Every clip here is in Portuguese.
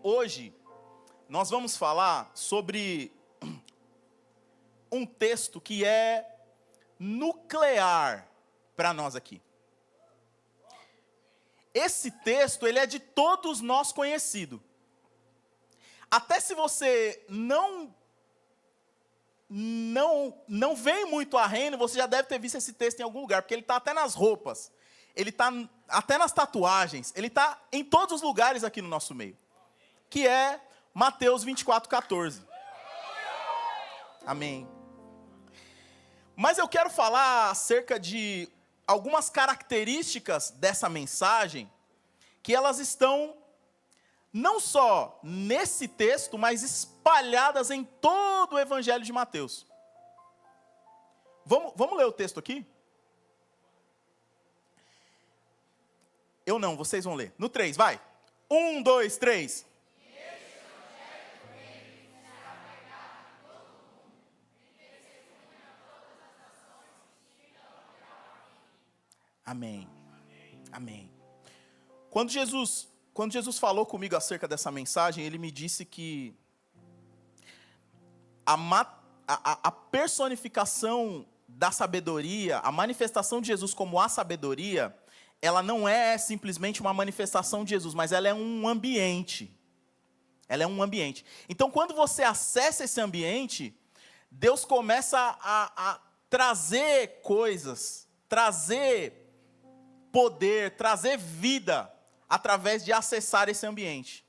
Hoje, nós vamos falar sobre um texto que é nuclear para nós aqui. Esse texto, ele é de todos nós conhecido. Até se você não vem muito a Reino, você já deve ter visto esse texto em algum lugar, porque ele está até nas roupas, ele está até nas tatuagens, ele está em todos os lugares aqui no nosso meio, que é Mateus 24:14. Amém. Mas eu quero falar acerca de algumas características dessa mensagem, que elas estão não só nesse texto, mas espalhadas em todo o Evangelho de Mateus. Vamos ler o texto aqui? Eu não, vocês vão ler. No 3, vai. 1, 2, 3. Amém. Amém. Quando Jesus falou comigo acerca dessa mensagem, ele me disse que a personificação da sabedoria, a manifestação de Jesus como a sabedoria, ela não é simplesmente uma manifestação de Jesus, mas ela é um ambiente. Ela é um ambiente. Então, quando você acessa esse ambiente, Deus começa a trazer coisas, trazer poder, trazer vida através de acessar esse ambiente.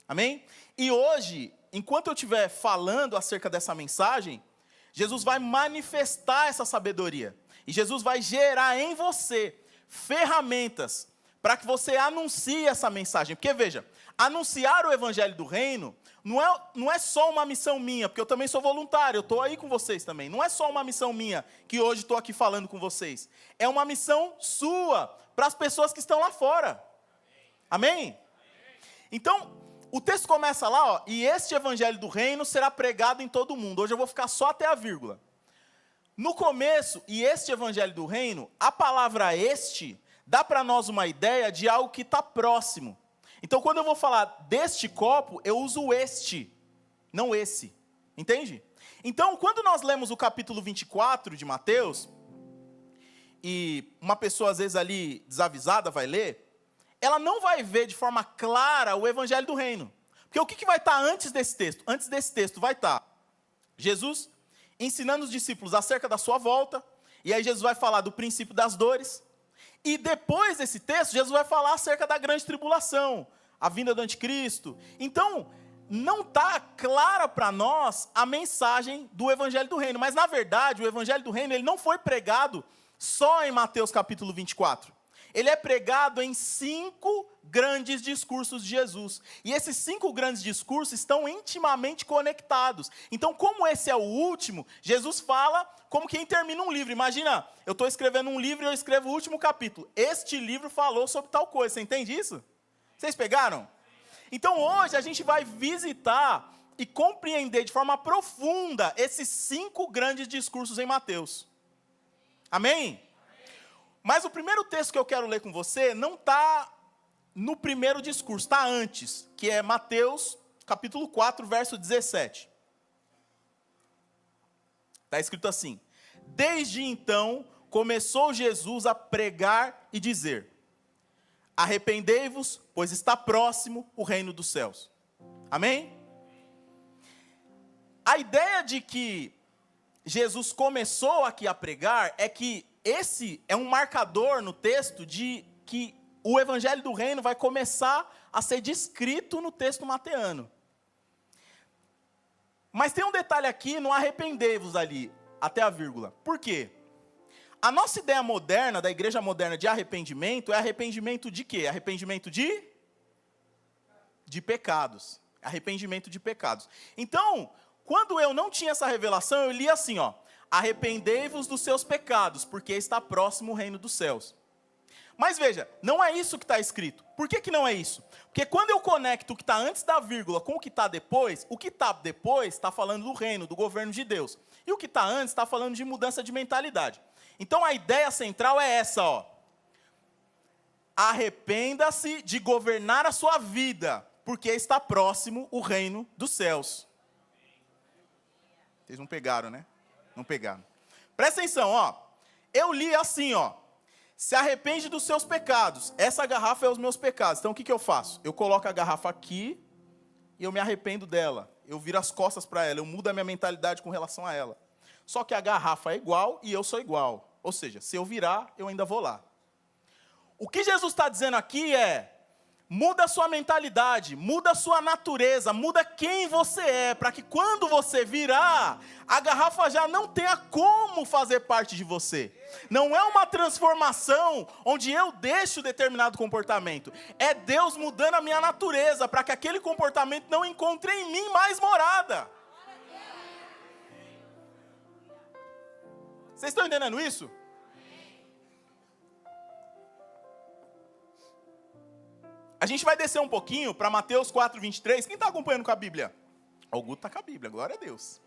Amém? E hoje, enquanto eu estiver falando acerca dessa mensagem, Jesus vai manifestar essa sabedoria. E Jesus vai gerar em você ferramentas para que você anuncie essa mensagem. Porque veja, anunciar o Evangelho do Reino não é só uma missão minha, porque eu também sou voluntário, eu estou aí com vocês também. Não é só uma missão minha, que hoje estou aqui falando com vocês. É uma missão sua, para as pessoas que estão lá fora. Amém? Então, o texto começa lá, ó, e este Evangelho do Reino será pregado em todo o mundo. Hoje eu vou ficar só até a vírgula. No começo, e este Evangelho do Reino, a palavra este dá para nós uma ideia de algo que está próximo. Então, quando eu vou falar deste copo, eu uso este, não esse. Entende? Então, quando nós lemos o capítulo 24 de Mateus, e uma pessoa, às vezes, ali desavisada vai ler, ela não vai ver de forma clara o Evangelho do Reino. Porque o que vai estar antes desse texto? Antes desse texto vai estar Jesus ensinando os discípulos acerca da sua volta, e aí Jesus vai falar do princípio das dores. E depois desse texto, Jesus vai falar acerca da grande tribulação, a vinda do anticristo. Então, não está clara para nós a mensagem do Evangelho do Reino. Mas, na verdade, o Evangelho do Reino ele não foi pregado só em Mateus capítulo 24. Ele é pregado em 5 grandes discursos de Jesus. E esses 5 grandes discursos estão intimamente conectados. Então, como esse é o último, Jesus fala como quem termina um livro. Imagina, eu estou escrevendo um livro e eu escrevo o último capítulo. Este livro falou sobre tal coisa. Você entende isso? Vocês pegaram? Então, hoje a gente vai visitar e compreender de forma profunda esses 5 grandes discursos em Mateus. Amém? Mas o primeiro texto que eu quero ler com você não está no primeiro discurso, está antes, que é Mateus, capítulo 4, verso 17. Está escrito assim: desde então, começou Jesus a pregar e dizer: arrependei-vos, pois está próximo o reino dos céus. Amém? A ideia de que Jesus começou aqui a pregar é que esse é um marcador no texto de que o Evangelho do Reino vai começar a ser descrito no texto mateano. Mas tem um detalhe aqui, no arrependei-vos ali, até a vírgula. Por quê? A nossa ideia moderna, da igreja moderna de arrependimento, é arrependimento de quê? Arrependimento de pecados. Arrependimento de pecados. Então, quando eu não tinha essa revelação, eu li assim, ó: arrependei-vos dos seus pecados, porque está próximo o reino dos céus. Mas veja, não é isso que está escrito. Por que não é isso? Porque quando eu conecto o que está antes da vírgula com o que está depois, o que está depois está falando do reino, do governo de Deus. E o que está antes está falando de mudança de mentalidade. Então a ideia central é essa, ó: arrependa-se de governar a sua vida porque está próximo o reino dos céus. Vocês não pegaram, né? Não pegaram. Presta atenção, ó. Eu li assim, ó. Se arrepende dos seus pecados. Essa garrafa é os meus pecados. Então o que eu faço? Eu coloco a garrafa aqui e eu me arrependo dela. Eu viro as costas para ela. Eu mudo a minha mentalidade com relação a ela. Só que a garrafa é igual e eu sou igual. Ou seja, se eu virar, eu ainda vou lá. O que Jesus está dizendo aqui é: muda a sua mentalidade, muda a sua natureza, muda quem você é, para que quando você virar, a garrafa já não tenha como fazer parte de você. Não é uma transformação onde eu deixo determinado comportamento. É Deus mudando a minha natureza, para que aquele comportamento não encontre em mim mais morada. Vocês estão entendendo isso? A gente vai descer um pouquinho para Mateus 4:23. Quem está acompanhando com a Bíblia? O Guto está com a Bíblia, glória a Deus.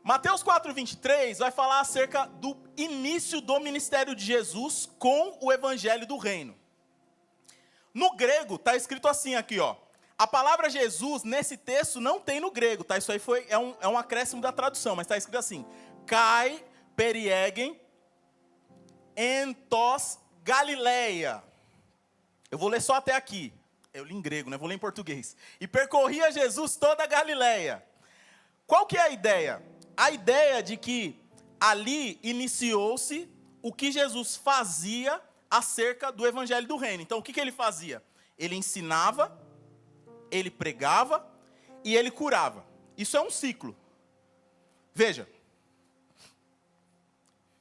Mateus 4:23 vai falar acerca do início do ministério de Jesus com o evangelho do reino. No grego está escrito assim aqui, ó. A palavra Jesus nesse texto não tem no grego, tá? Isso aí é um acréscimo da tradução, mas está escrito assim: Kai periegen entos Galileia. Eu vou ler só até aqui. Eu li em grego, né? Vou ler em português. E percorria Jesus toda a Galileia. Qual que é a ideia? A ideia de que ali iniciou-se o que Jesus fazia acerca do evangelho do reino. Então, o que ele fazia? Ele ensinava, ele pregava e ele curava. Isso é um ciclo. Veja.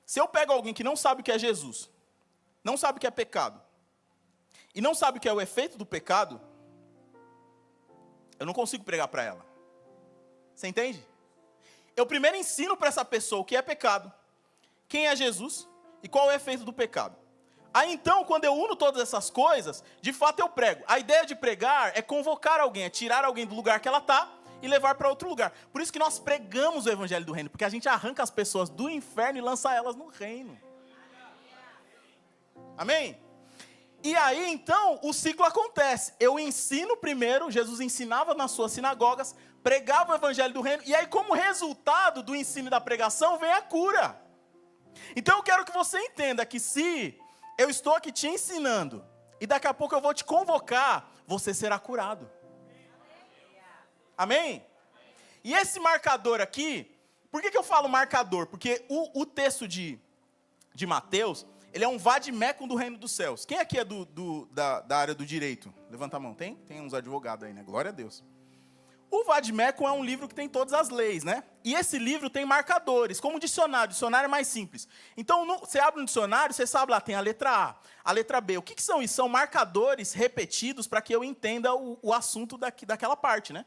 Se eu pego alguém que não sabe o que é Jesus, não sabe o que é pecado, e não sabe o que é o efeito do pecado, eu não consigo pregar para ela. Você entende? Eu primeiro ensino para essa pessoa o que é pecado, quem é Jesus e qual é o efeito do pecado. Aí então, quando eu uno todas essas coisas, de fato eu prego. A ideia de pregar é convocar alguém, é tirar alguém do lugar que ela está e levar para outro lugar. Por isso que nós pregamos o evangelho do reino, porque a gente arranca as pessoas do inferno e lança elas no reino. Amém? E aí, então, o ciclo acontece. Eu ensino primeiro, Jesus ensinava nas suas sinagogas, pregava o evangelho do reino, e aí, como resultado do ensino e da pregação, vem a cura. Então, eu quero que você entenda que se eu estou aqui te ensinando, e daqui a pouco eu vou te convocar, você será curado. Amém? E esse marcador aqui, por que eu falo marcador? Porque o texto de Mateus, ele é um vade-mecum do reino dos céus. Quem aqui é da área do direito? Levanta a mão. Tem uns advogados aí, né? Glória a Deus. O vade-mecum é um livro que tem todas as leis, né? E esse livro tem marcadores, como um dicionário. Dicionário é mais simples. Então, você abre um dicionário, você sabe lá, tem a letra A, a letra B. O que são isso? São marcadores repetidos para que eu entenda o assunto daquela parte, né?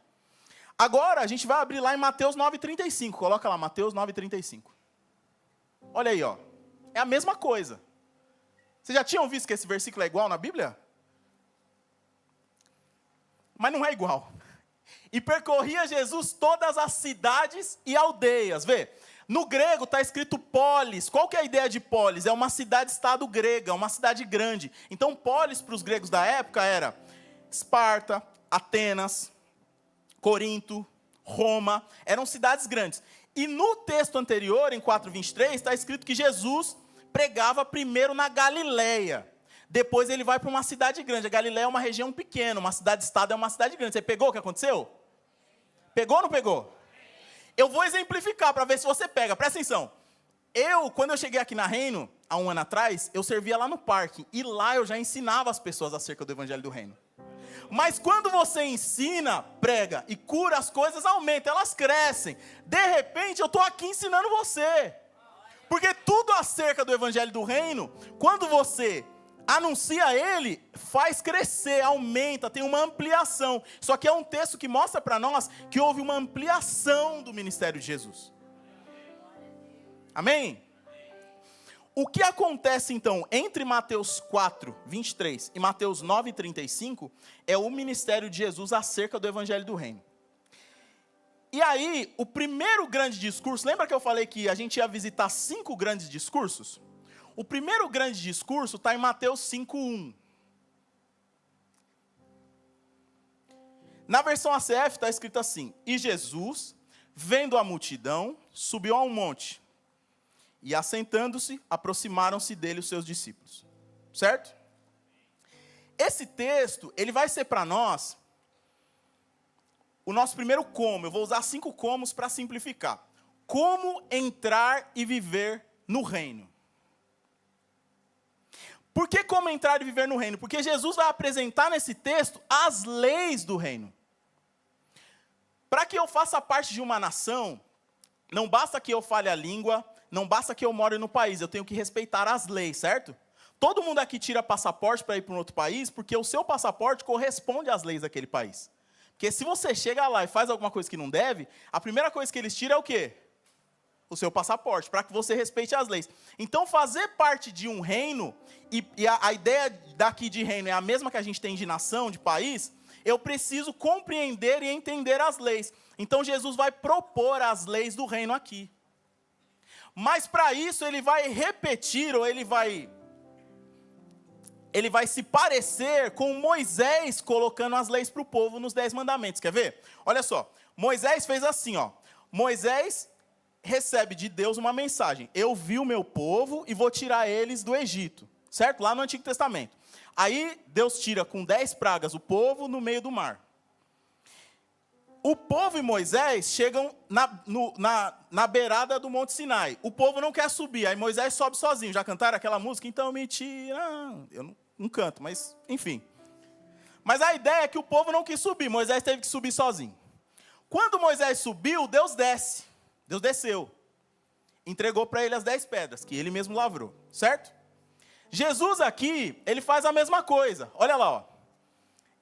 Agora, a gente vai abrir lá em Mateus 9:35. Coloca lá, Mateus 9:35. Olha aí, ó. É a mesma coisa. Vocês já tinham visto que esse versículo é igual na Bíblia? Mas não é igual. E percorria Jesus todas as cidades e aldeias. Vê, no grego está escrito polis. Qual que é a ideia de polis? É uma cidade-estado grega, uma cidade grande. Então, polis para os gregos da época era Esparta, Atenas, Corinto, Roma. Eram cidades grandes. E no texto anterior, em 4:23, está escrito que Jesus pregava primeiro na Galileia. Depois ele vai para uma cidade grande. A Galileia é uma região pequena, uma cidade-estado é uma cidade grande. Você pegou o que aconteceu? Pegou ou não pegou? Eu vou exemplificar para ver se você pega. Presta atenção. Quando eu cheguei aqui na Reino, há um ano atrás, eu servia lá no parque. E lá eu já ensinava as pessoas acerca do evangelho do reino. Mas quando você ensina, prega e cura, as coisas aumentam, elas crescem. De repente eu estou aqui ensinando você. Porque tudo acerca do evangelho do reino, quando você anuncia ele, faz crescer, aumenta, tem uma ampliação. Só que é um texto que mostra para nós que houve uma ampliação do ministério de Jesus. Amém? O que acontece então entre Mateus 4:23 e Mateus 9:35 é o ministério de Jesus acerca do evangelho do reino. E aí, o primeiro grande discurso, lembra que eu falei que a gente ia visitar 5 grandes discursos? O primeiro grande discurso está em Mateus 5:1. Na versão ACF está escrito assim: e Jesus, vendo a multidão, subiu a um monte, e assentando-se, aproximaram-se dele os seus discípulos. Certo? Esse texto, ele vai ser para nós o nosso primeiro como. Eu vou usar 5 comos para simplificar. Como entrar e viver no reino. Por que como entrar e viver no reino? Porque Jesus vai apresentar nesse texto as leis do reino. Para que eu faça parte de uma nação, não basta que eu fale a língua, não basta que eu more no país, eu tenho que respeitar as leis, certo? Todo mundo aqui tira passaporte para ir para um outro país, porque o seu passaporte corresponde às leis daquele país. Porque se você chega lá e faz alguma coisa que não deve, a primeira coisa que eles tiram é o quê? O seu passaporte, para que você respeite as leis. Então, fazer parte de um reino, e a ideia daqui de reino é a mesma que a gente tem de nação, de país, eu preciso compreender e entender as leis. Então, Jesus vai propor as leis do reino aqui. Mas, para isso, ele vai repetir, ou ele vai se parecer com Moisés colocando as leis para o povo nos 10 mandamentos. Quer ver? Olha só, Moisés fez assim, ó. Moisés recebe de Deus uma mensagem: eu vi o meu povo e vou tirar eles do Egito, certo? Lá no Antigo Testamento. Aí Deus tira com 10 pragas o povo no meio do mar. O povo e Moisés chegam na beirada do Monte Sinai. O povo não quer subir, aí Moisés sobe sozinho. Já cantaram aquela música? Então me tira. Eu não canto, mas enfim. Mas a ideia é que o povo não quis subir, Moisés teve que subir sozinho. Quando Moisés subiu, Deus desce. Deus desceu. Entregou para ele as 10 pedras, que ele mesmo lavrou, certo? Jesus aqui, ele faz a mesma coisa. Olha lá, ó.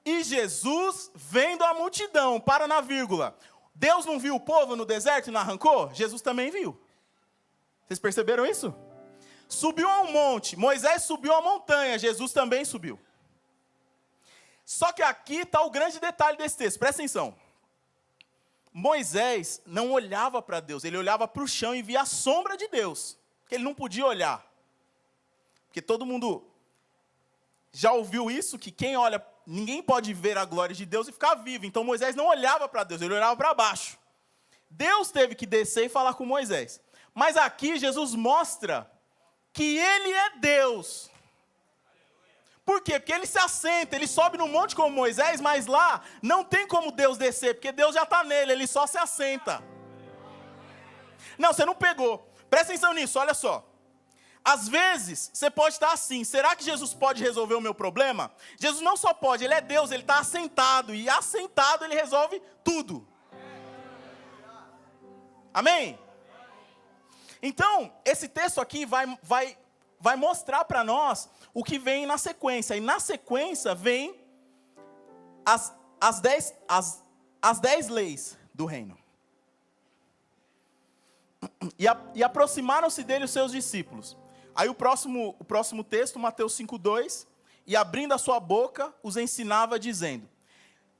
E Jesus, vendo a multidão, para na vírgula. Deus não viu o povo no deserto e não arrancou? Jesus também viu. Vocês perceberam isso? Subiu a um monte, Moisés subiu a montanha, Jesus também subiu. Só que aqui está o grande detalhe desse texto, presta atenção. Moisés não olhava para Deus, ele olhava para o chão e via a sombra de Deus, porque ele não podia olhar. Porque todo mundo já ouviu isso, que quem olha, ninguém pode ver a glória de Deus e ficar vivo. Então Moisés não olhava para Deus, ele olhava para baixo. Deus teve que descer e falar com Moisés. Mas aqui Jesus mostra que ele é Deus. Por quê? Porque ele se assenta, ele sobe no monte como Moisés, mas lá não tem como Deus descer, porque Deus já está nele, ele só se assenta. Não, você não pegou. Presta atenção nisso, olha só. Às vezes, você pode estar assim: será que Jesus pode resolver o meu problema? Jesus não só pode, ele é Deus, ele está assentado, e assentado ele resolve tudo. Amém? Então, esse texto aqui vai mostrar para nós o que vem na sequência. E na sequência vem as 10 leis do reino. E aproximaram-se dele os seus discípulos. Aí o próximo texto, Mateus 5:2, e abrindo a sua boca, os ensinava dizendo.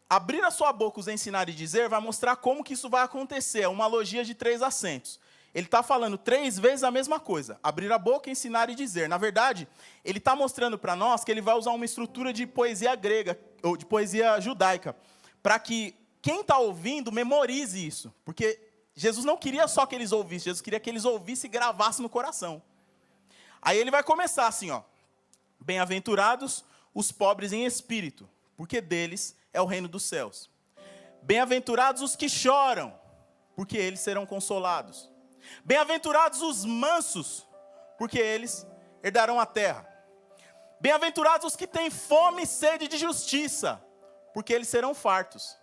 Abrir a sua boca, os ensinar e dizer, vai mostrar como que isso vai acontecer. É uma logia de 3 acentos. Ele está falando 3 vezes a mesma coisa. Abrir a boca, ensinar e dizer. Na verdade, ele está mostrando para nós que ele vai usar uma estrutura de poesia grega, ou de poesia judaica, para que quem está ouvindo memorize isso. Porque Jesus não queria só que eles ouvissem, Jesus queria que eles ouvissem e gravassem no coração. Aí ele vai começar assim, ó. Bem-aventurados os pobres em espírito, porque deles é o reino dos céus. Bem-aventurados os que choram, porque eles serão consolados. Bem-aventurados os mansos, porque eles herdarão a terra. Bem-aventurados os que têm fome e sede de justiça, porque eles serão fartos.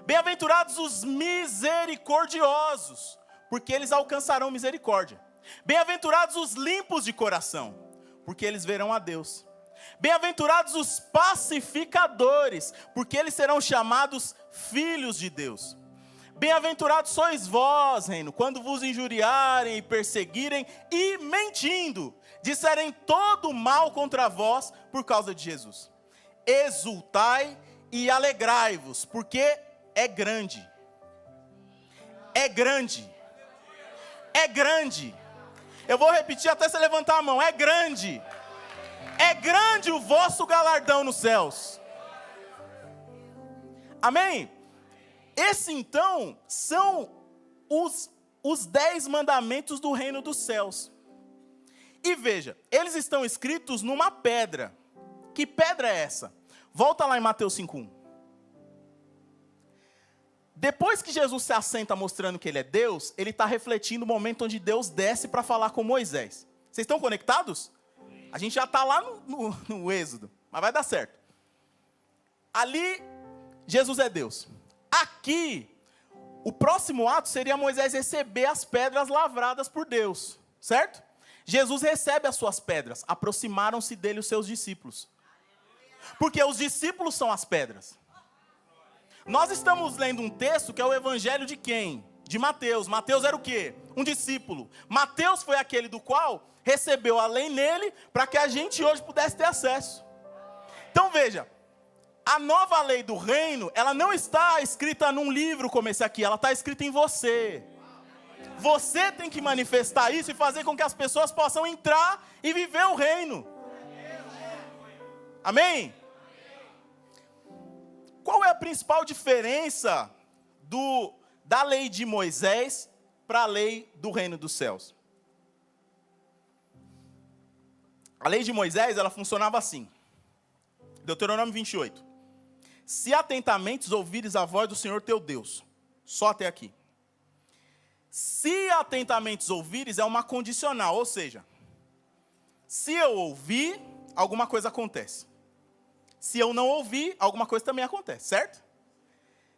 Bem-aventurados os misericordiosos, porque eles alcançarão misericórdia. Bem-aventurados os limpos de coração, porque eles verão a Deus. Bem-aventurados os pacificadores, porque eles serão chamados filhos de Deus. Bem-aventurados sois vós, reino, quando vos injuriarem e perseguirem e mentindo, disserem todo mal contra vós por causa de Jesus. Exultai e alegrai-vos, porque é grande. É grande. É grande. Eu vou repetir até você levantar a mão. É grande. É grande o vosso galardão nos céus. Amém? Esse então são os 10 mandamentos do reino dos céus. E veja, eles estão escritos numa pedra. Que pedra é essa? Volta lá em Mateus 5:1. Depois que Jesus se assenta mostrando que ele é Deus, ele está refletindo o momento onde Deus desce para falar com Moisés. Vocês estão conectados? A gente já está lá no Êxodo, mas vai dar certo. Ali, Jesus é Deus. Aqui, o próximo ato seria Moisés receber as pedras lavradas por Deus, certo? Jesus recebe as suas pedras, aproximaram-se dele os seus discípulos. Porque os discípulos são as pedras. Nós estamos lendo um texto que é o evangelho de quem? De Mateus. Mateus era o quê? Um discípulo. Mateus foi aquele do qual recebeu a lei nele, para que a gente hoje pudesse ter acesso. Então veja, a nova lei do reino, ela não está escrita num livro como esse aqui, ela está escrita em você. Você tem que manifestar isso e fazer com que as pessoas possam entrar e viver o reino. Amém? Qual é a principal diferença da lei de Moisés para a lei do reino dos céus? A lei de Moisés, ela funcionava assim. Deuteronômio 28. Se atentamente ouvires a voz do Senhor teu Deus. Só até aqui. Se atentamente ouvires é uma condicional, ou seja, se eu ouvir, alguma coisa acontece. Se eu não ouvir, alguma coisa também acontece, certo?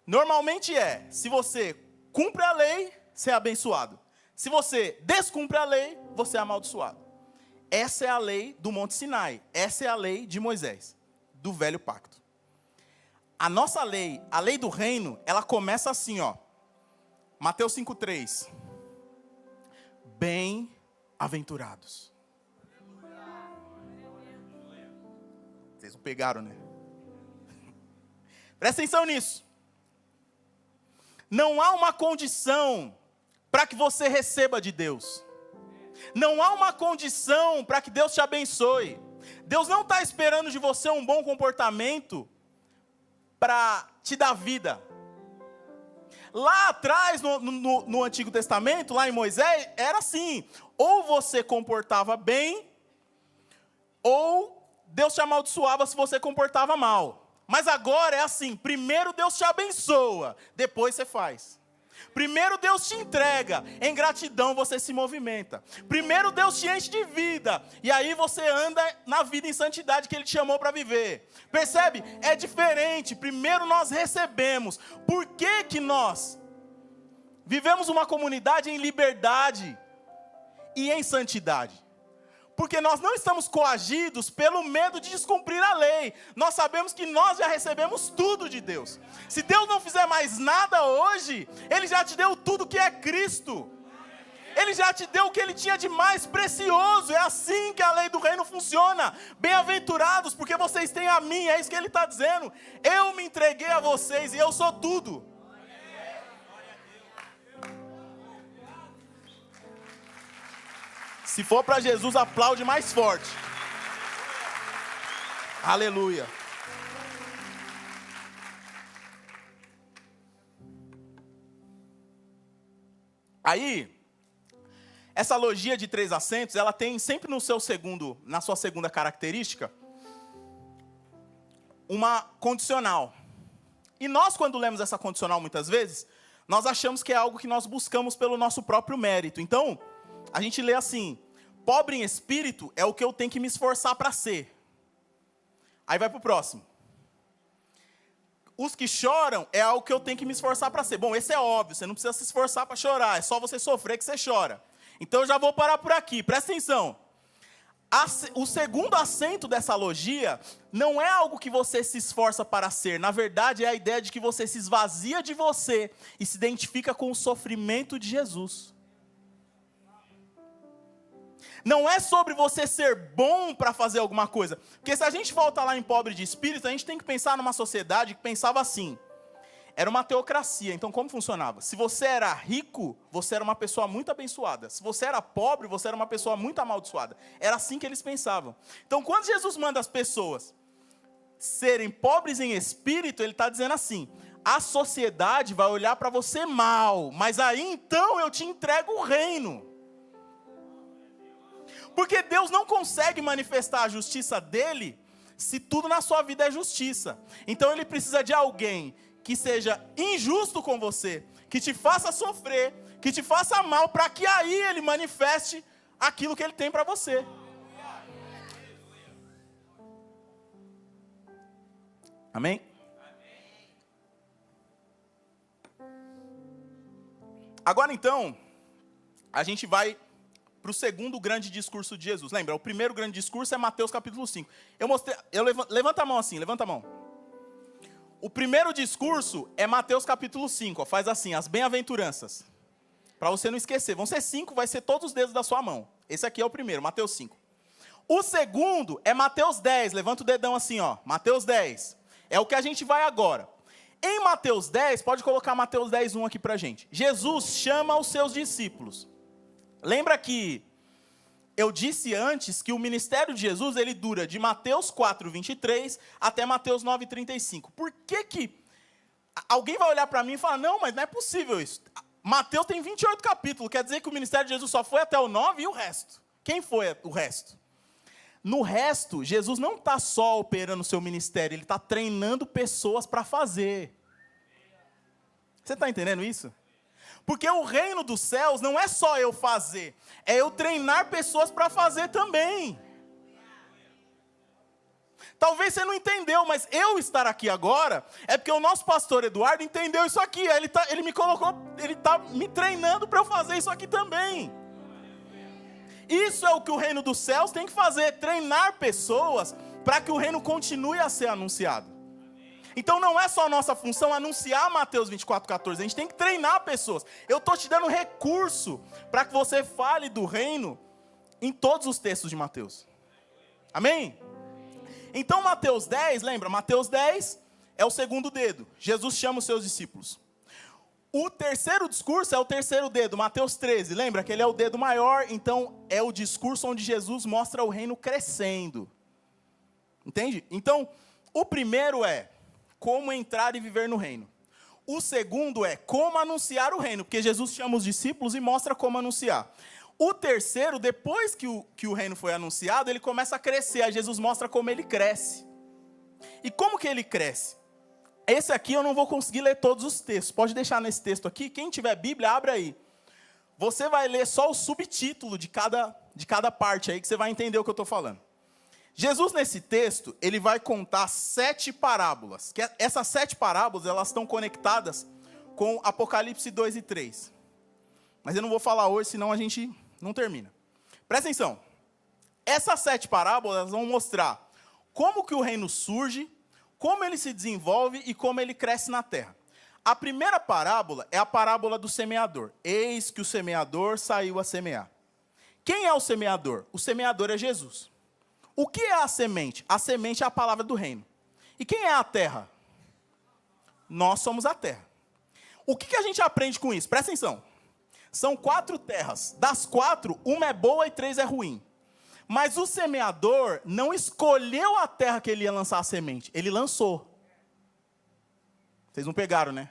Normalmente se você cumpre a lei, você é abençoado. Se você descumpre a lei, você é amaldiçoado. Essa é a lei do Monte Sinai. Essa é a lei de Moisés, do velho pacto. A nossa lei, a lei do reino, ela começa assim, ó. Mateus 5:3. Bem-aventurados. Vocês não pegaram, né? Presta atenção nisso. Não há uma condição para que você receba de Deus. Não há uma condição para que Deus te abençoe. Deus não está esperando de você um bom comportamento para te dar vida. Lá atrás, no Antigo Testamento, lá em Moisés, era assim. Ou você comportava bem, ou Deus te amaldiçoava se você comportava mal. Mas agora é assim, primeiro Deus te abençoa, depois você faz. Primeiro Deus te entrega, em gratidão você se movimenta. Primeiro Deus te enche de vida, e aí você anda na vida em santidade que Ele te chamou para viver. Percebe? É diferente, primeiro nós recebemos. Por que nós vivemos uma comunidade em liberdade e em santidade? Porque nós não estamos coagidos pelo medo de descumprir a lei. Nós sabemos que nós já recebemos tudo de Deus. Se Deus não fizer mais nada hoje, Ele já te deu tudo que é Cristo. Ele já te deu o que Ele tinha de mais precioso. É assim que a lei do reino funciona. Bem-aventurados, porque vocês têm a mim. É isso que Ele está dizendo. Eu me entreguei a vocês e eu sou tudo. Se for para Jesus, aplaude mais forte. Aleluia. Aí, essa logia de 3 assentos, ela tem sempre na sua segunda característica, uma condicional. E nós, quando lemos essa condicional muitas vezes, nós achamos que é algo que nós buscamos pelo nosso próprio mérito. Então, a gente lê assim: pobre em espírito é o que eu tenho que me esforçar para ser. Aí vai para o próximo. Os que choram é algo que eu tenho que me esforçar para ser. Bom, esse é óbvio, você não precisa se esforçar para chorar, é só você sofrer que você chora. Então eu já vou parar por aqui, presta atenção. O segundo assento dessa logia não é algo que você se esforça para ser. Na verdade, é a ideia de que você se esvazia de você e se identifica com o sofrimento de Jesus. Não é sobre você ser bom para fazer alguma coisa. Porque se a gente volta lá em pobre de espírito, a gente tem que pensar numa sociedade que pensava assim. Era uma teocracia. Então como funcionava? Se você era rico, você era uma pessoa muito abençoada. Se você era pobre, você era uma pessoa muito amaldiçoada. Era assim que eles pensavam. Então quando Jesus manda as pessoas serem pobres em espírito, Ele está dizendo assim: a sociedade vai olhar para você mal, mas aí então eu te entrego o reino. Porque Deus não consegue manifestar a justiça dele se tudo na sua vida é justiça. Então ele precisa de alguém que seja injusto com você, que te faça sofrer, que te faça mal, para que aí ele manifeste aquilo que ele tem para você. Amém? Agora então, a gente vai para o segundo grande discurso de Jesus. Lembra, o primeiro grande discurso é Mateus capítulo 5. Levanta a mão assim, levanta a mão. O primeiro discurso é Mateus capítulo 5, ó, faz assim, as bem-aventuranças. Para você não esquecer, vão ser 5, vai ser todos os dedos da sua mão. Esse aqui é o primeiro, Mateus 5. O segundo é Mateus 10, levanta o dedão assim, ó, Mateus 10. É o que a gente vai agora. Em Mateus 10, pode colocar Mateus 10, 1 aqui pra gente. Jesus chama os seus discípulos. Lembra que eu disse antes que o ministério de Jesus, ele dura de Mateus 4, 23 até Mateus 9, 35. Por que alguém vai olhar para mim e falar, não, mas não é possível isso. Mateus tem 28 capítulos, quer dizer que o ministério de Jesus só foi até o 9 e o resto. Quem foi o resto? No resto, Jesus não está só operando o seu ministério, ele está treinando pessoas para fazer. Você está entendendo isso? Porque o reino dos céus não é só eu fazer, é eu treinar pessoas para fazer também. Talvez você não entendeu, mas eu estar aqui agora é porque o nosso pastor Eduardo entendeu isso aqui. Ele me colocou, ele está me treinando para eu fazer isso aqui também. Isso é o que o reino dos céus tem que fazer, treinar pessoas para que o reino continue a ser anunciado. Então não é só a nossa função anunciar Mateus 24, 14, a gente tem que treinar pessoas. Eu estou te dando recurso para que você fale do reino em todos os textos de Mateus. Amém? Então Mateus 10, lembra? Mateus 10 é o segundo dedo. Jesus chama os seus discípulos. O terceiro discurso é o terceiro dedo, Mateus 13. Lembra que ele é o dedo maior, então é o discurso onde Jesus mostra o reino crescendo. Entende? Então, o primeiro é como entrar e viver no reino. O segundo é como anunciar o reino, porque Jesus chama os discípulos e mostra como anunciar. O terceiro, depois que o reino foi anunciado, ele começa a crescer, aí Jesus mostra como ele cresce. E como que ele cresce? Esse aqui eu não vou conseguir ler todos os textos, pode deixar nesse texto aqui, quem tiver Bíblia, abre aí. Você vai ler só o subtítulo de cada parte aí, que você vai entender o que eu estou falando. Jesus, nesse texto, ele vai contar 7 parábolas. Que essas 7 parábolas, elas estão conectadas com Apocalipse 2 e 3. Mas eu não vou falar hoje, senão a gente não termina. Presta atenção. Essas 7 parábolas vão mostrar como que o reino surge, como ele se desenvolve e como ele cresce na terra. A primeira parábola é a parábola do semeador. Eis que o semeador saiu a semear. Quem é o semeador? O semeador é Jesus. O que é a semente? A semente é a palavra do reino. E quem é a terra? Nós somos a terra. O que a gente aprende com isso? Presta atenção. São 4 terras. Das 4, uma é boa e 3 é ruim. Mas o semeador não escolheu a terra que ele ia lançar a semente. Ele lançou. Vocês não pegaram, né?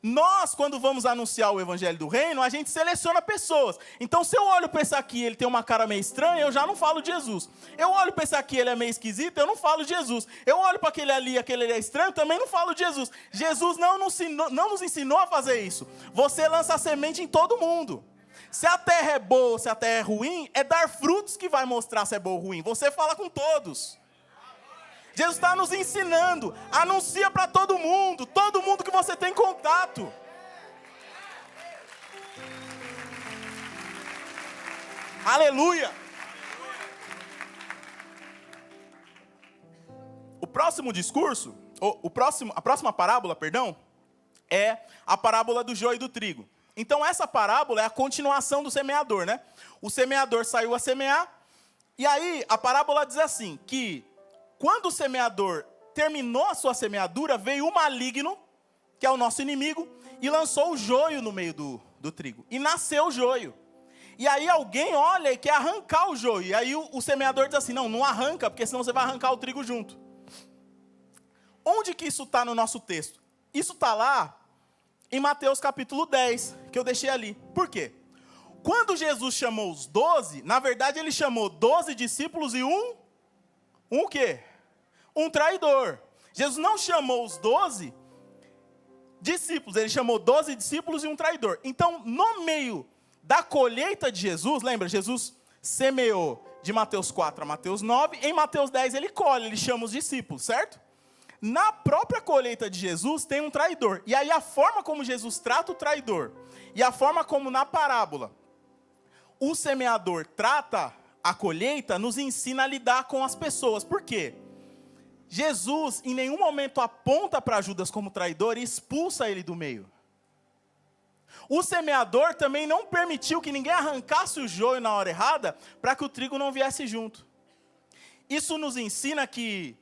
Nós, quando vamos anunciar o evangelho do reino, a gente seleciona pessoas. Então, se eu olho para esse aqui, ele tem uma cara meio estranha, eu já não falo de Jesus. Eu olho para esse aqui, ele é meio esquisito, eu não falo de Jesus. Eu olho para aquele ali, aquele é estranho, também não falo de Jesus. Jesus não nos ensinou a fazer isso. Você lança a semente em todo mundo. Se a terra é boa, se a terra é ruim, é dar frutos que vai mostrar se é boa ou ruim. Você fala com todos. Jesus está nos ensinando, anuncia para todo mundo que você tem contato. Aleluia! O próximo discurso, a próxima parábola, é a parábola do joio e do trigo. Então essa parábola é a continuação do semeador, né? O semeador saiu a semear, e aí a parábola diz assim, que quando o semeador terminou a sua semeadura, veio o maligno, que é o nosso inimigo, e lançou o joio no meio do trigo. E nasceu o joio. E aí alguém olha e quer arrancar o joio. E aí o semeador diz assim, não arranca, porque senão você vai arrancar o trigo junto. Onde que isso está no nosso texto? Isso está lá em Mateus capítulo 10, que eu deixei ali. Por quê? Quando Jesus chamou os 12, na verdade ele chamou 12 discípulos e um o quê? Um traidor. Jesus não chamou os 12 discípulos, ele chamou 12 discípulos e um traidor. Então, no meio da colheita de Jesus, lembra, Jesus semeou de Mateus 4 a Mateus 9, em Mateus 10 ele colhe, ele chama os discípulos, certo? Na própria colheita de Jesus tem um traidor. E aí a forma como Jesus trata o traidor e a forma como na parábola o semeador trata a colheita nos ensina a lidar com as pessoas. Por quê? Jesus em nenhum momento aponta para Judas como traidor e expulsa ele do meio. O semeador também não permitiu que ninguém arrancasse o joio na hora errada para que o trigo não viesse junto. Isso nos ensina que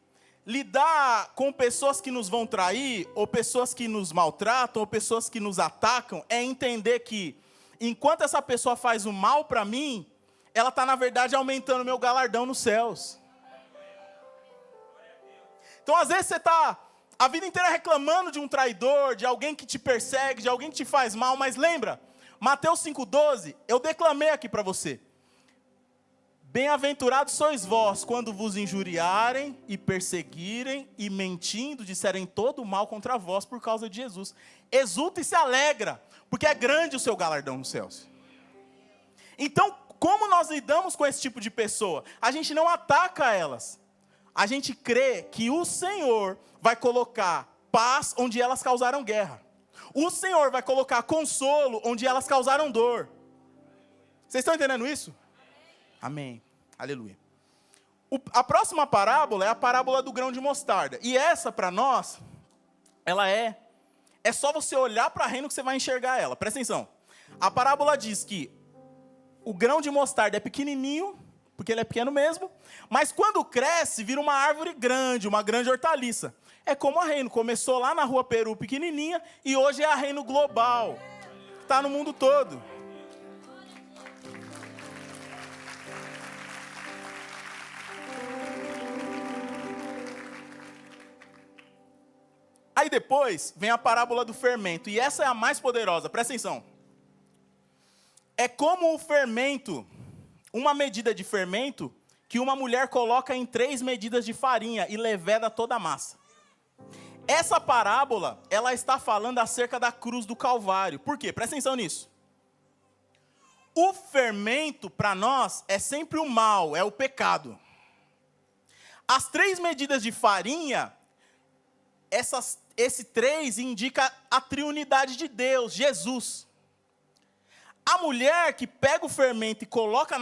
lidar com pessoas que nos vão trair, ou pessoas que nos maltratam, ou pessoas que nos atacam, é entender que, enquanto essa pessoa faz o mal para mim, ela está, na verdade, aumentando o meu galardão nos céus. Então, às vezes, você está a vida inteira reclamando de um traidor, de alguém que te persegue, de alguém que te faz mal, mas lembra, Mateus 5,12, eu declamei aqui para você. Bem-aventurados sois vós, quando vos injuriarem e perseguirem e mentindo, disserem todo o mal contra vós por causa de Jesus. Exulta e se alegra, porque é grande o seu galardão nos céus. Então, como nós lidamos com esse tipo de pessoa? A gente não ataca elas. A gente crê que o Senhor vai colocar paz onde elas causaram guerra. O Senhor vai colocar consolo onde elas causaram dor. Vocês estão entendendo isso? Amém. Aleluia. A próxima parábola é a parábola do grão de mostarda. E essa, para nós, ela é só você olhar para a reino que você vai enxergar ela. Presta atenção. A parábola diz que o grão de mostarda é pequenininho, porque ele é pequeno mesmo, mas quando cresce, vira uma árvore grande, uma grande hortaliça. É como a reino. Começou lá na Rua Peru, pequenininha, e hoje é a reino global. Está no mundo todo. Aí depois vem a parábola do fermento, e essa é a mais poderosa, presta atenção. É como o fermento, uma medida de fermento, que uma mulher coloca em 3 medidas de farinha e leveda toda a massa. Essa parábola, ela está falando acerca da cruz do Calvário. Por quê? Presta atenção nisso. O fermento, para nós, é sempre o mal, é o pecado. As 3 medidas de farinha, esse 3 indica a triunidade de Deus, Jesus. A mulher que pega o fermento e coloca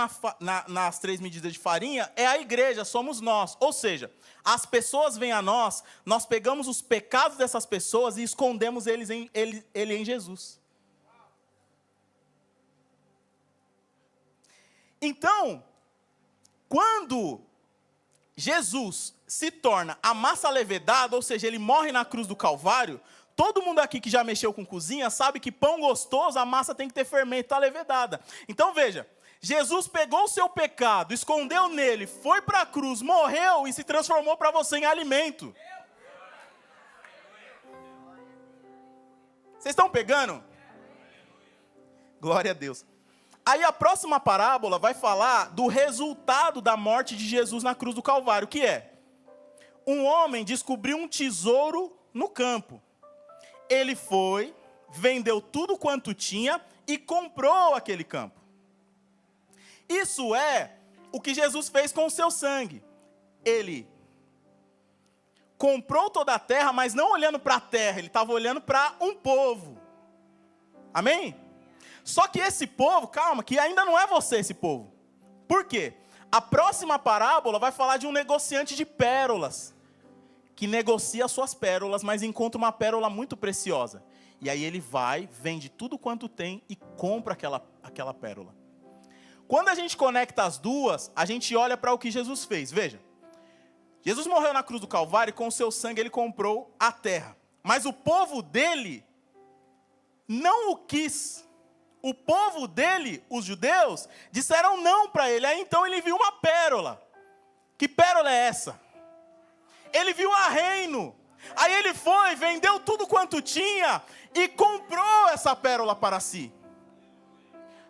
nas 3 medidas de farinha é a igreja, somos nós. Ou seja, as pessoas vêm a nós, nós pegamos os pecados dessas pessoas e escondemos ele em Jesus. Então, quando Jesus se torna a massa levedada, ou seja, ele morre na cruz do Calvário, todo mundo aqui que já mexeu com cozinha sabe que pão gostoso, a massa tem que ter fermento, está levedada. Então veja, Jesus pegou o seu pecado, escondeu nele, foi para a cruz, morreu e se transformou para você em alimento. Vocês estão pegando? Glória a Deus. Aí a próxima parábola vai falar do resultado da morte de Jesus na cruz do Calvário, que é: um homem descobriu um tesouro no campo. Ele foi, vendeu tudo quanto tinha e comprou aquele campo. Isso é o que Jesus fez com o seu sangue. Ele comprou toda a terra, mas não olhando para a terra, ele estava olhando para um povo. Amém? Só que esse povo, calma, que ainda não é você esse povo. Por quê? A próxima parábola vai falar de um negociante de pérolas, que negocia as suas pérolas, mas encontra uma pérola muito preciosa. E aí ele vai, vende tudo quanto tem e compra aquela pérola. Quando a gente conecta as duas, a gente olha para o que Jesus fez. Veja, Jesus morreu na cruz do Calvário e com o seu sangue ele comprou a terra. Mas o povo dele não o quis. O povo dele, os judeus, disseram não para ele. Aí então ele viu uma pérola. Que pérola é essa? Ele viu a reino. Aí ele foi, vendeu tudo quanto tinha e comprou essa pérola para si.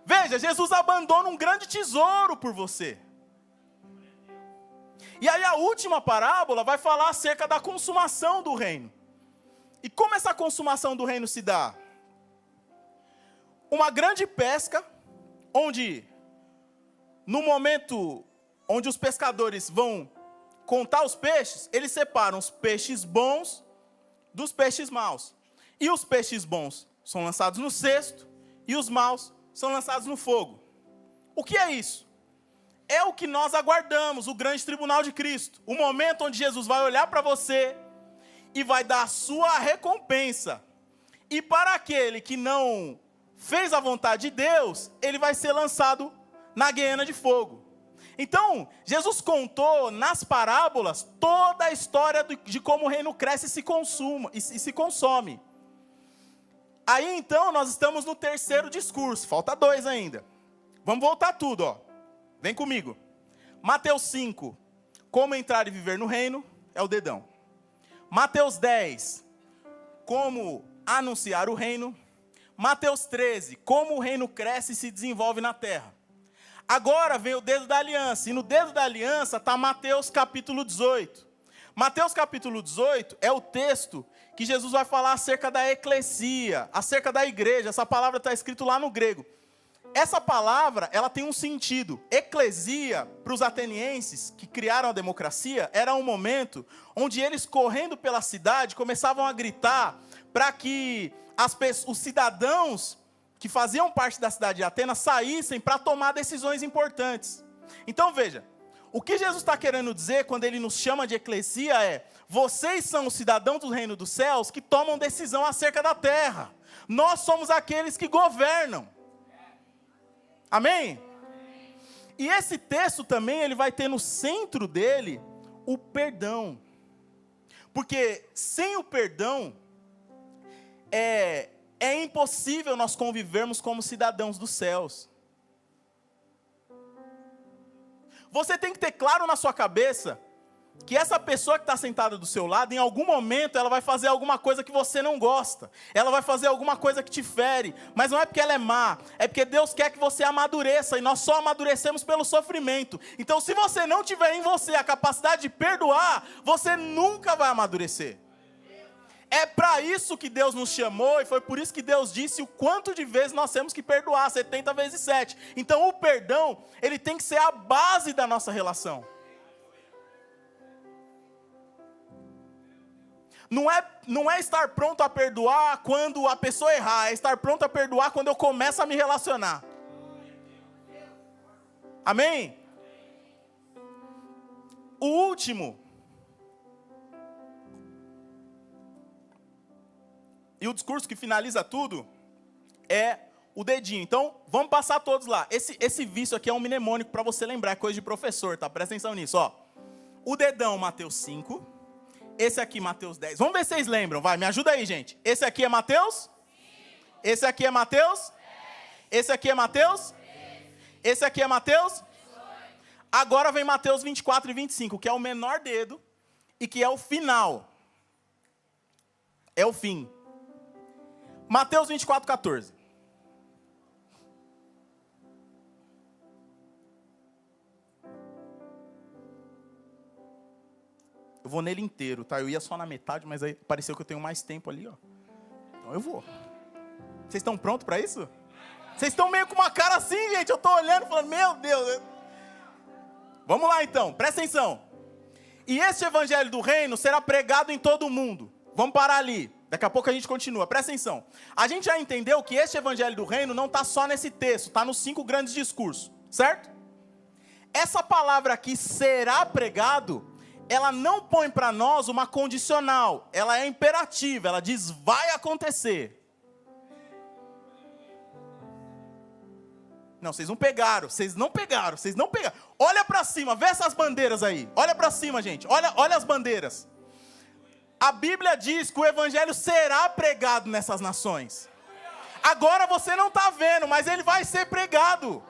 Veja, Jesus abandona um grande tesouro por você. E aí a última parábola vai falar acerca da consumação do reino. E como essa consumação do reino se dá? Uma grande pesca, onde no momento onde os pescadores vão contar os peixes, eles separam os peixes bons dos peixes maus. E os peixes bons são lançados no cesto e os maus são lançados no fogo. O que é isso? É o que nós aguardamos, o grande tribunal de Cristo. O momento onde Jesus vai olhar para você e vai dar a sua recompensa. E para aquele que não fez a vontade de Deus, ele vai ser lançado na guiena de fogo. Então, Jesus contou nas parábolas toda a história de como o reino cresce e se consome. Aí então nós estamos no terceiro discurso, falta 2 ainda. Vamos voltar tudo, ó. Vem comigo. Mateus 5, como entrar e viver no reino, é o dedão. Mateus 10, como anunciar o reino. Mateus 13, como o reino cresce e se desenvolve na terra. Agora vem o dedo da aliança, e no dedo da aliança está Mateus capítulo 18. Mateus capítulo 18 é o texto que Jesus vai falar acerca da eclesia, acerca da igreja. Essa palavra está escrita lá no grego. Essa palavra, ela tem um sentido. Eclesia, para os atenienses que criaram a democracia, era um momento onde eles, correndo pela cidade, começavam a gritar para que os cidadãos que faziam parte da cidade de Atenas saíssem para tomar decisões importantes. Então veja, o que Jesus está querendo dizer quando ele nos chama de eclesia é: vocês são os cidadãos do reino dos céus que tomam decisão acerca da terra. Nós somos aqueles que governam. Amém? E esse texto também, ele vai ter no centro dele o perdão. Porque sem o perdão, é impossível nós convivermos como cidadãos dos céus. Você tem que ter claro na sua cabeça que essa pessoa que está sentada do seu lado, em algum momento ela vai fazer alguma coisa que você não gosta. Ela vai fazer alguma coisa que te fere. Mas não é porque ela é má, é porque Deus quer que você amadureça. E nós só amadurecemos pelo sofrimento. Então se você não tiver em você a capacidade de perdoar, você nunca vai amadurecer. É para isso que Deus nos chamou, e foi por isso que Deus disse o quanto de vezes nós temos que perdoar, 70 vezes 7. Então o perdão, ele tem que ser a base da nossa relação. Não é estar pronto a perdoar quando a pessoa errar, é estar pronto a perdoar quando eu começo a me relacionar. Amém? O último, e o discurso que finaliza tudo, é o dedinho. Então, vamos passar todos lá. Esse vício aqui é um mnemônico para você lembrar, é coisa de professor, tá? Presta atenção nisso, ó. O dedão, Mateus 5. Esse aqui, Mateus 10. Vamos ver se vocês lembram, vai, me ajuda aí, gente. Esse aqui é Mateus? Sim. Esse aqui é Mateus? 10. Esse aqui é Mateus? 10. Esse aqui é Mateus? 18. Agora vem Mateus 24 e 25, que é o menor dedo e que é o final. É o fim. Mateus 24, 14. Eu vou nele inteiro, tá? Eu ia só na metade, mas aí pareceu que eu tenho mais tempo ali, ó. Então eu vou. Vocês estão prontos para isso? Vocês estão meio com uma cara assim, gente. Eu estou olhando e falando, meu Deus. Vamos lá então, presta atenção. E este evangelho do reino será pregado em todo o mundo. Vamos parar ali. Daqui a pouco a gente continua, presta atenção. A gente já entendeu que este evangelho do reino não está só nesse texto, está nos 5 grandes discursos, certo? Essa palavra aqui, será pregado, ela não põe para nós uma condicional, ela é imperativa, ela diz, vai acontecer. Não, vocês não pegaram. Olha para cima, vê essas bandeiras aí. Olha para cima, gente, olha as bandeiras. A Bíblia diz que o evangelho será pregado nessas nações. Agora você não está vendo, mas ele vai ser pregado.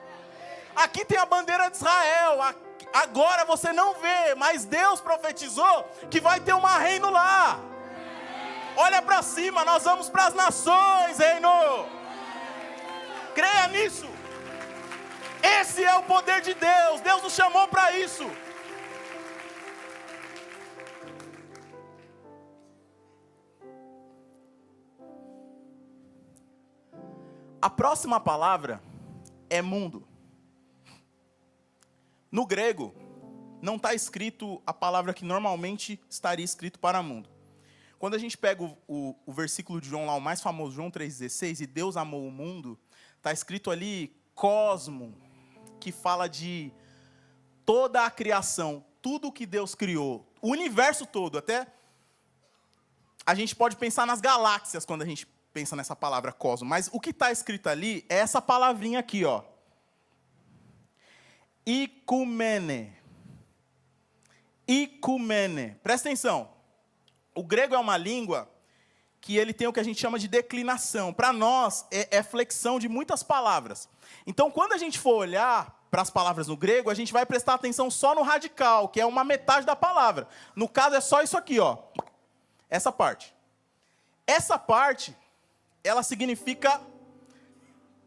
Aqui tem a bandeira de Israel. Agora você não vê, mas Deus profetizou que vai ter um reino lá. Olha para cima, nós vamos para as nações, reino. Creia nisso. Esse é o poder de Deus. Deus nos chamou para isso. A próxima palavra é mundo. No grego, não está escrito a palavra que normalmente estaria escrito para mundo. Quando a gente pega o versículo de João lá, o mais famoso, João 3,16, e Deus amou o mundo, está escrito ali cosmo, que fala de toda a criação, tudo que Deus criou, o universo todo, até a gente pode pensar nas galáxias quando a gente pensa nessa palavra cosmo, mas o que está escrito ali é essa palavrinha aqui, ó. Ikumene. Ikumene. Presta atenção. O grego é uma língua que ele tem o que a gente chama de declinação. Para nós, é flexão de muitas palavras. Então, quando a gente for olhar para as palavras no grego, a gente vai prestar atenção só no radical, que é uma metade da palavra. No caso, é só isso aqui, ó. Essa parte. Essa parte, ela significa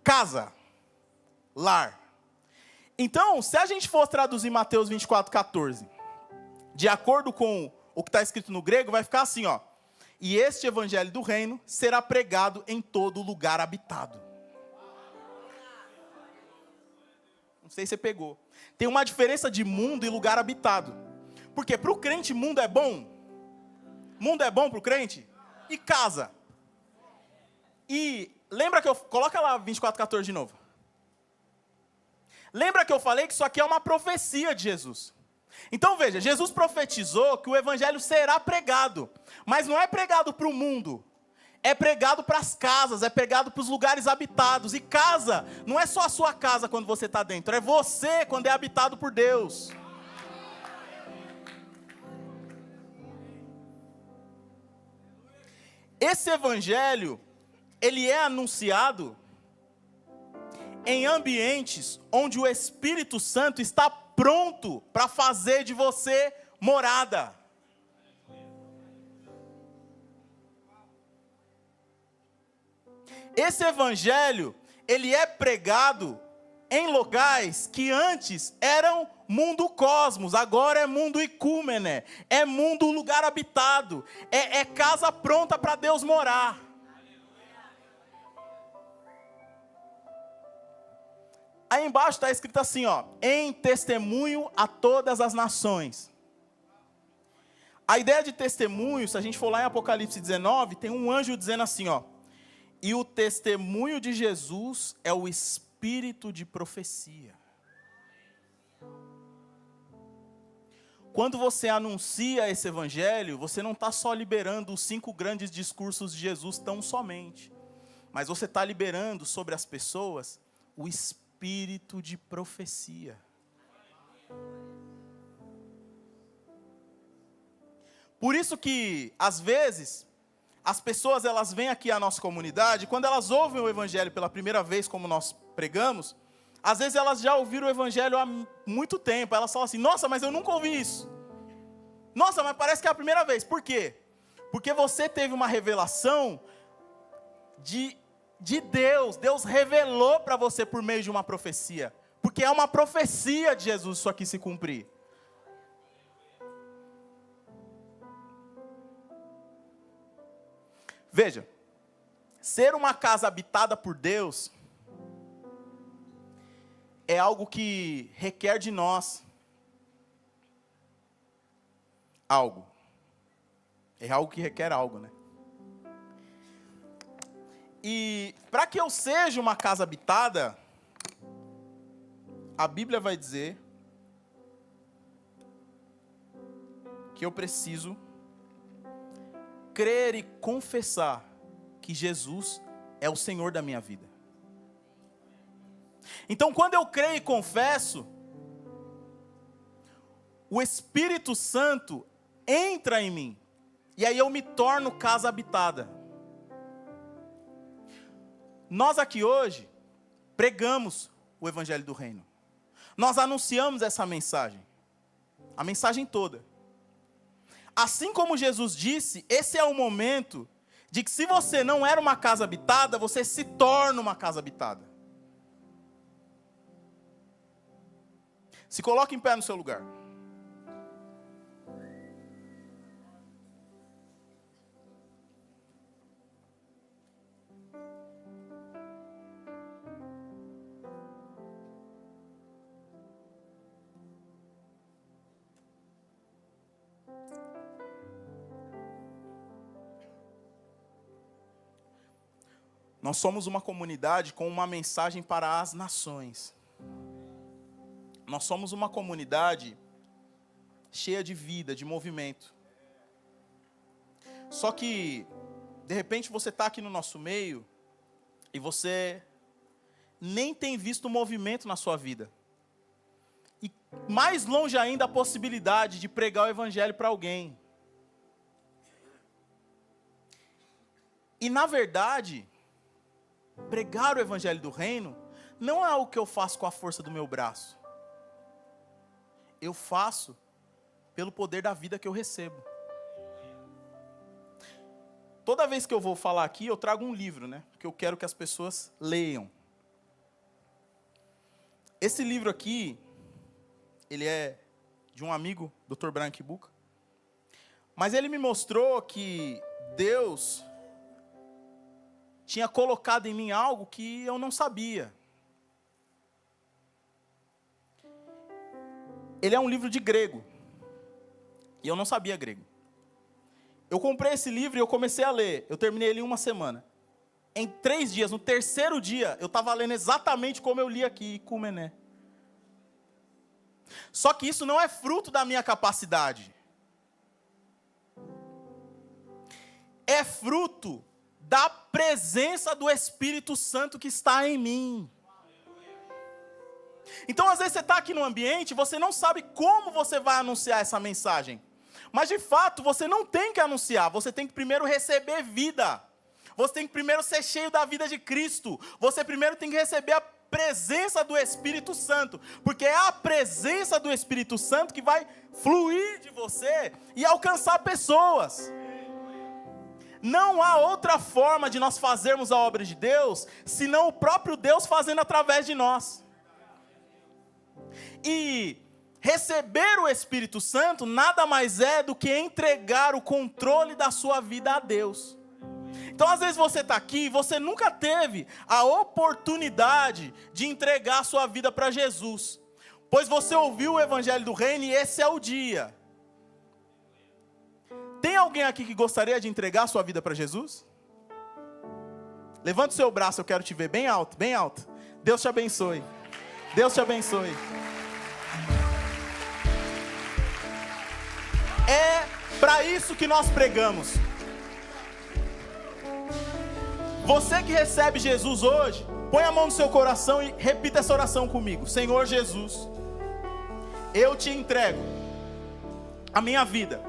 casa, lar. Então, se a gente for traduzir Mateus 24:14, de acordo com o que está escrito no grego, vai ficar assim, ó. E este evangelho do reino será pregado em todo lugar habitado. Não sei se você pegou. Tem uma diferença de mundo e lugar habitado. Porque para o crente, mundo é bom? Mundo é bom para o crente? E casa? E lembra que eu... Coloca lá 24:14 de novo. Lembra que eu falei que isso aqui é uma profecia de Jesus? Então veja, Jesus profetizou que o evangelho será pregado. Mas não é pregado para o mundo. É pregado para as casas, é pregado para os lugares habitados. E casa não é só a sua casa quando você está dentro. É você quando é habitado por Deus. Esse evangelho, ele é anunciado em ambientes onde o Espírito Santo está pronto para fazer de você morada. Esse evangelho, ele é pregado em locais que antes eram mundo cosmos, agora é mundo icúmene, é mundo lugar habitado, é casa pronta para Deus morar. Aí embaixo está escrito assim, ó, em testemunho a todas as nações. A ideia de testemunho, se a gente for lá em Apocalipse 19, tem um anjo dizendo assim, ó, e o testemunho de Jesus é o espírito de profecia. Quando você anuncia esse evangelho, você não está só liberando os 5 grandes discursos de Jesus tão somente, mas você está liberando sobre as pessoas o espírito de profecia. Por isso que, às vezes, as pessoas elas vêm aqui à nossa comunidade, quando elas ouvem o evangelho pela primeira vez, como nós pregamos, às vezes elas já ouviram o evangelho há muito tempo, elas falam assim, nossa, mas eu nunca ouvi isso. Nossa, mas parece que é a primeira vez. Por quê? Porque você teve uma revelação de Deus. Deus revelou para você por meio de uma profecia. Porque é uma profecia de Jesus isso aqui se cumprir. Veja, ser uma casa habitada por Deus é algo que requer de nós algo. É algo que requer algo, né? E para que eu seja uma casa habitada, a Bíblia vai dizer que eu preciso crer e confessar que Jesus é o Senhor da minha vida. Então, quando eu creio e confesso, o Espírito Santo entra em mim, e aí eu me torno casa habitada. Nós aqui hoje pregamos o Evangelho do Reino. Nós anunciamos essa mensagem, a mensagem toda. Assim como Jesus disse, esse é o momento de que se você não era uma casa habitada, você se torna uma casa habitada. Se coloque em pé no seu lugar. Nós somos uma comunidade com uma mensagem para as nações. Nós somos uma comunidade cheia de vida, de movimento. Só que, de repente, você está aqui no nosso meio e você nem tem visto movimento na sua vida. E mais longe ainda a possibilidade de pregar o evangelho para alguém. E, na verdade, pregar o evangelho do reino não é algo que eu faço com a força do meu braço. Eu faço pelo poder da vida que eu recebo. Toda vez que eu vou falar aqui, eu trago um livro, né? Que eu quero que as pessoas leiam. Esse livro aqui, ele é de um amigo, Dr. Brian Kibuka. Mas ele me mostrou que Deus tinha colocado em mim algo que eu não sabia. Ele é um livro de grego. E eu não sabia grego. Eu comprei esse livro e eu comecei a ler. Eu terminei ele em uma semana. Em 3 dias, no terceiro dia, eu estava lendo exatamente como eu li aqui, Kumené. Só que isso não é fruto da minha capacidade. É fruto da presença do Espírito Santo que está em mim. Então, às vezes você está aqui no ambiente, você não sabe como você vai anunciar essa mensagem. Mas, de fato, você não tem que anunciar. Você tem que primeiro receber vida. Você tem que primeiro ser cheio da vida de Cristo. Você primeiro tem que receber a presença do Espírito Santo. Porque é a presença do Espírito Santo que vai fluir de você e alcançar pessoas. Não há outra forma de nós fazermos a obra de Deus, senão o próprio Deus fazendo através de nós. E receber o Espírito Santo nada mais é do que entregar o controle da sua vida a Deus. Então, às vezes você está aqui e você nunca teve a oportunidade de entregar a sua vida para Jesus. Pois você ouviu o Evangelho do Reino e esse é o dia. Tem alguém aqui que gostaria de entregar a sua vida para Jesus? Levanta o seu braço, eu quero te ver bem alto, bem alto. Deus te abençoe. Deus te abençoe. É para isso que nós pregamos. Você que recebe Jesus hoje, põe a mão no seu coração e repita essa oração comigo. Senhor Jesus, eu te entrego a minha vida.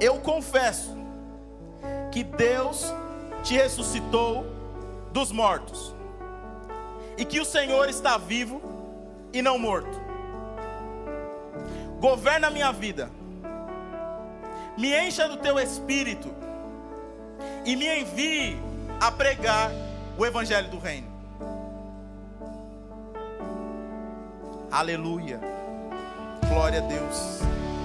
Eu confesso que Deus te ressuscitou dos mortos e que o Senhor está vivo e não morto. Governa a minha vida, me encha do teu Espírito e me envie a pregar o Evangelho do Reino. Aleluia, glória a Deus.